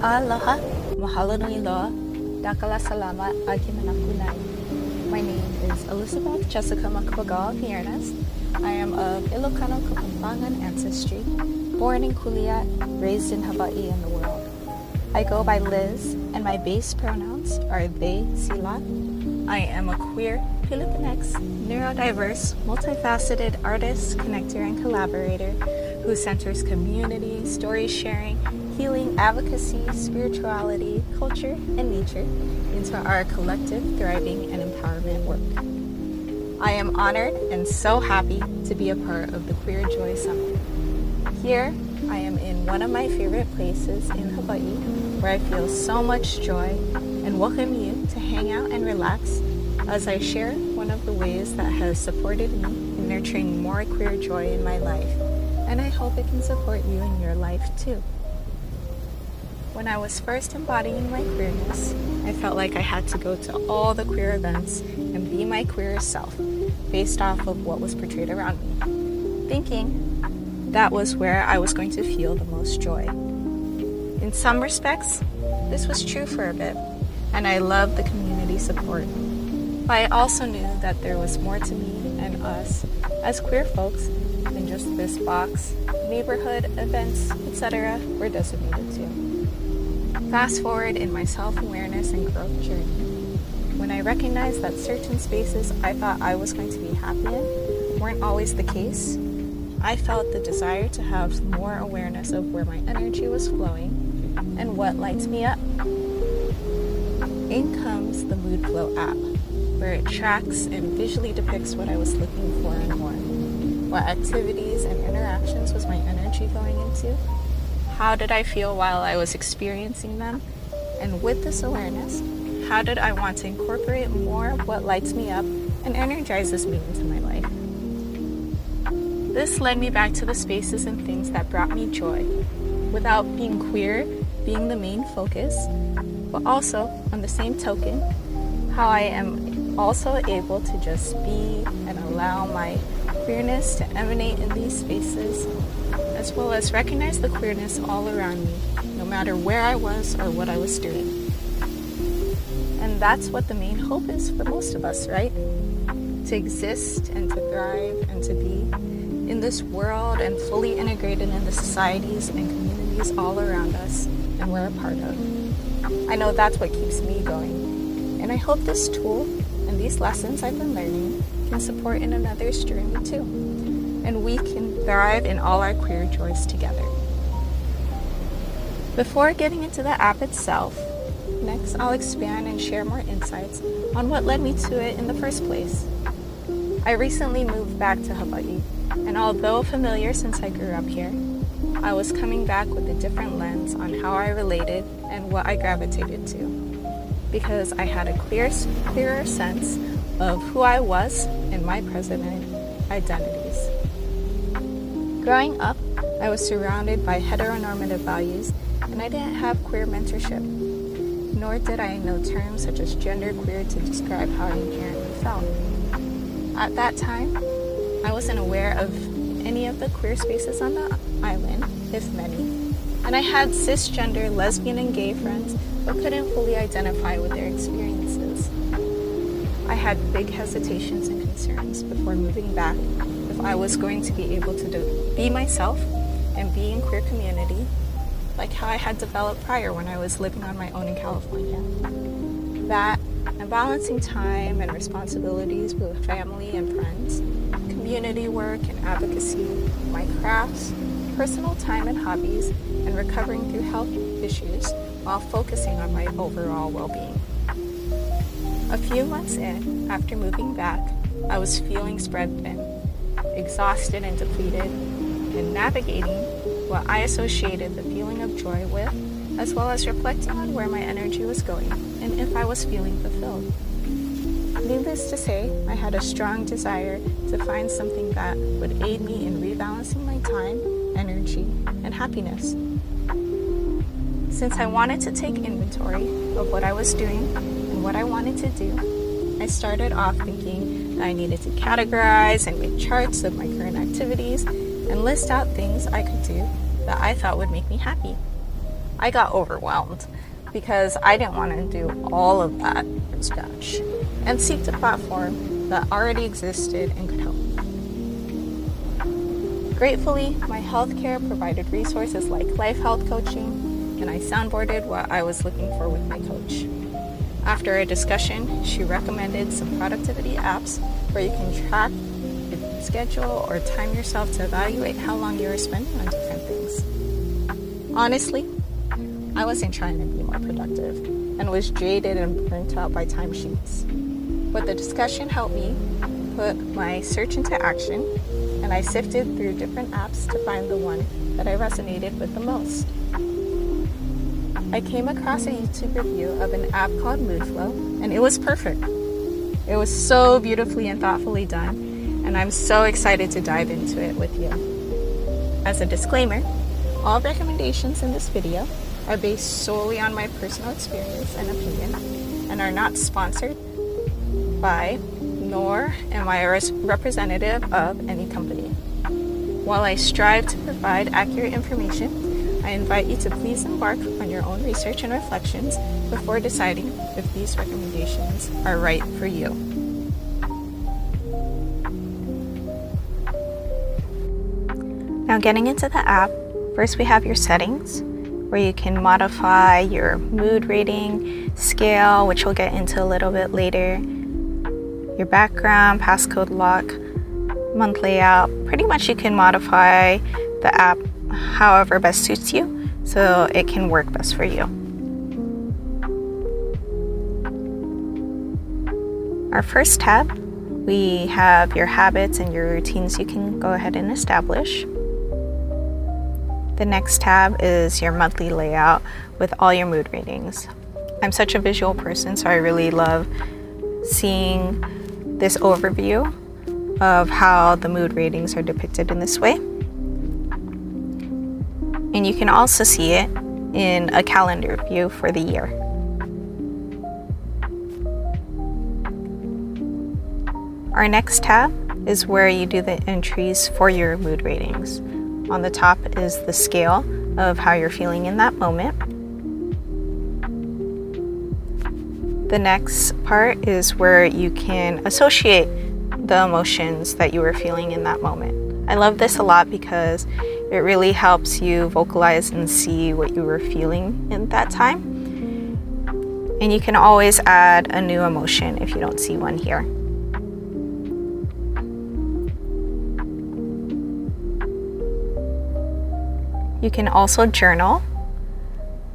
Aloha, mahalo nui loa, dakala salamat agi manakunai. My name is Elizabeth Jessica Makwagal Viernes. I am of Ilocano Kapampangan ancestry, born in Kuliat, raised in Hawaii and the world. I go by Liz, and my base pronouns are they, sila. I am a queer, Filipinx, neurodiverse, multifaceted artist, connector, and collaborator who centers community, story sharing, healing, advocacy, spirituality, culture, and nature into our collective thriving and empowerment work. I am honored and so happy to be a part of the Queer Joy Summit. Here, I am in one of my favorite places in Hawaii where I feel so much joy and welcome you to hang out and relax as I share one of the ways that has supported me in nurturing more queer joy in my life, and I hope it can support you in your life too. When I was first embodying my queerness, I felt like I had to go to all the queer events and be my queer self based off of what was portrayed around me, thinking that was where I was going to feel the most joy. In some respects, this was true for a bit, and I loved the community support. But I also knew that there was more to me and us as queer folks than just this box, neighborhood events, etc. were designated to. Fast forward in my self-awareness and growth journey, when I recognized that certain spaces I thought I was going to be happy in weren't always the case, I felt the desire to have more awareness of where my energy was flowing and what lights me up. In comes the Mood Flow app, where it tracks and visually depicts what I was looking for and more. What activities and interactions was my energy going into? How did I feel while I was experiencing them? And with this awareness, how did I want to incorporate more of what lights me up and energizes me into my life? This led me back to the spaces and things that brought me joy, without being queer being the main focus, but also, on the same token, how I am also able to just be and allow my queerness to emanate in these spaces, as well as recognize the queerness all around me, no matter where I was or what I was doing. And that's what the main hope is for most of us, right? To exist and to thrive and to be in this world and fully integrated in the societies and communities all around us and we're a part of. I know that's what keeps me going. And I hope this tool and these lessons I've been learning can support in another's journey too. And we can thrive in all our queer joys together. Before getting into the app itself, next I'll expand and share more insights on what led me to it in the first place. I recently moved back to Hawaii, and although familiar since I grew up here, I was coming back with a different lens on how I related and what I gravitated to, because I had a clearer sense of who I was and my present identities. Growing up, I was surrounded by heteronormative values, and I didn't have queer mentorship, nor did I know terms such as genderqueer to describe how I inherently felt. At that time, I wasn't aware of any of the queer spaces on the island, if many, and I had cisgender, lesbian, and gay friends but couldn't fully identify with their experiences. I had big hesitations and concerns before moving back if I was going to be able to be myself and be in queer community like how I had developed prior when I was living on my own in California. That and balancing time and responsibilities with family and friends, community work and advocacy, my crafts, personal time and hobbies, and recovering through health issues while focusing on my overall well-being. A few months in, after moving back, I was feeling spread thin, exhausted and depleted, and navigating what I associated the feeling of joy with, as well as reflecting on where my energy was going and if I was feeling fulfilled. Needless to say, I had a strong desire to find something that would aid me in rebalancing my time, energy, and happiness. Since I wanted to take inventory of what I was doing and what I wanted to do, I started off thinking that I needed to categorize and make charts of my current activities and list out things I could do that I thought would make me happy. I got overwhelmed because I didn't want to do all of that from scratch and seeked a platform that already existed and could help. Gratefully, my healthcare provided resources like life health coaching, and I soundboarded what I was looking for with my coach. After a discussion, she recommended some productivity apps where you can track your schedule or time yourself to evaluate how long you are spending on different things. Honestly, I wasn't trying to be more productive and was jaded and burnt out by timesheets. But the discussion helped me put my search into action, and I sifted through different apps to find the one that I resonated with the most. I came across a YouTube review of an app called Moodflow, and it was perfect. It was so beautifully and thoughtfully done, and I'm so excited to dive into it with you. As a disclaimer, all recommendations in this video are based solely on my personal experience and opinion and are not sponsored by, nor am I a representative of any company. While I strive to provide accurate information, I invite you to please embark on your own research and reflections before deciding if these recommendations are right for you. Now, getting into the app, first we have your settings, where you can modify your mood rating, scale, which we'll get into a little bit later, your background, passcode lock, month layout. Pretty much you can modify the app however best suits you so it can work best for you. Our first tab, we have your habits and your routines you can go ahead and establish. The next tab is your monthly layout with all your mood ratings. I'm such a visual person, so I really love seeing this overview of how the mood ratings are depicted in this way. And you can also see it in a calendar view for the year. Our next tab is where you do the entries for your mood ratings. On the top is the scale of how you're feeling in that moment. The next part is where you can associate the emotions that you were feeling in that moment. I love this a lot because it really helps you vocalize and see what you were feeling in that time. And you can always add a new emotion if you don't see one here. You can also journal.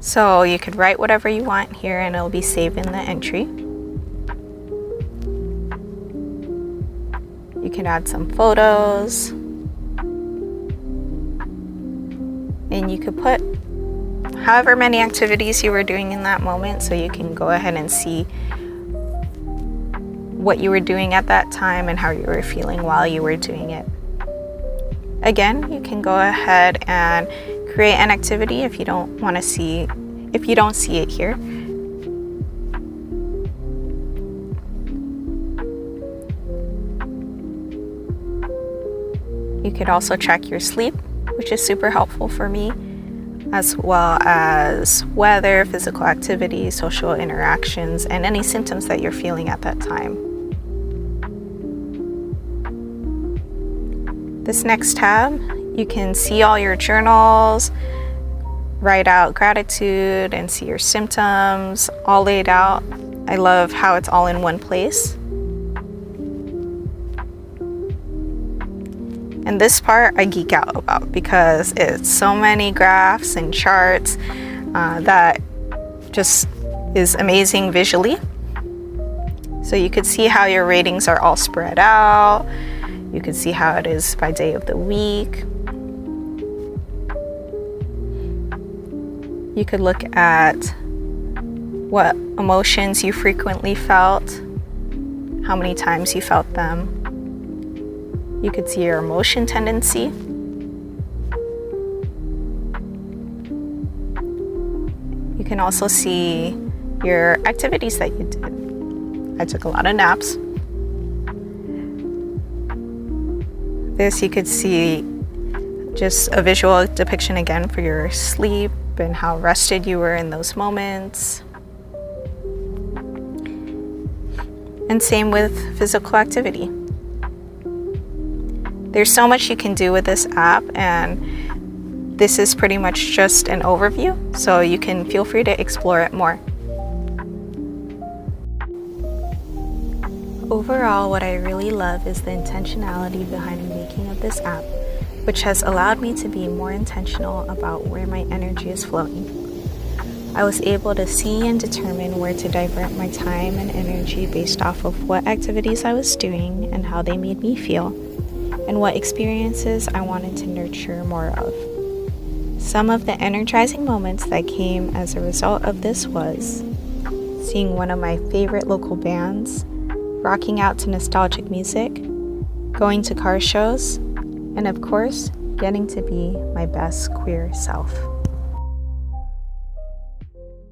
So you could write whatever you want here and it'll be saved in the entry. You can add some photos. And you could put however many activities you were doing in that moment so you can go ahead and see what you were doing at that time and how you were feeling while you were doing it. Again, you can go ahead and create an activity if you don't see it here. You could also track your sleep, which is super helpful for me, as well as weather, physical activity, social interactions, and any symptoms that you're feeling at that time. This next tab, you can see all your journals, write out gratitude, and see your symptoms all laid out. I love how it's all in one place. And this part I geek out about because it's so many graphs and charts that just is amazing visually. So you could see how your ratings are all spread out. You can see how it is by day of the week. You could look at what emotions you frequently felt, how many times you felt them. You could see your emotion tendency. You can also see your activities that you did. I took a lot of naps. This you could see just a visual depiction again for your sleep up and how rested you were in those moments. And same with physical activity. There's so much you can do with this app, and this is pretty much just an overview, so you can feel free to explore it more. Overall, what I really love is the intentionality behind the making of this app, which has allowed me to be more intentional about where my energy is flowing. I was able to see and determine where to divert my time and energy based off of what activities I was doing and how they made me feel, and what experiences I wanted to nurture more of. Some of the energizing moments that came as a result of this was seeing one of my favorite local bands, rocking out to nostalgic music, going to car shows, and of course, getting to be my best queer self.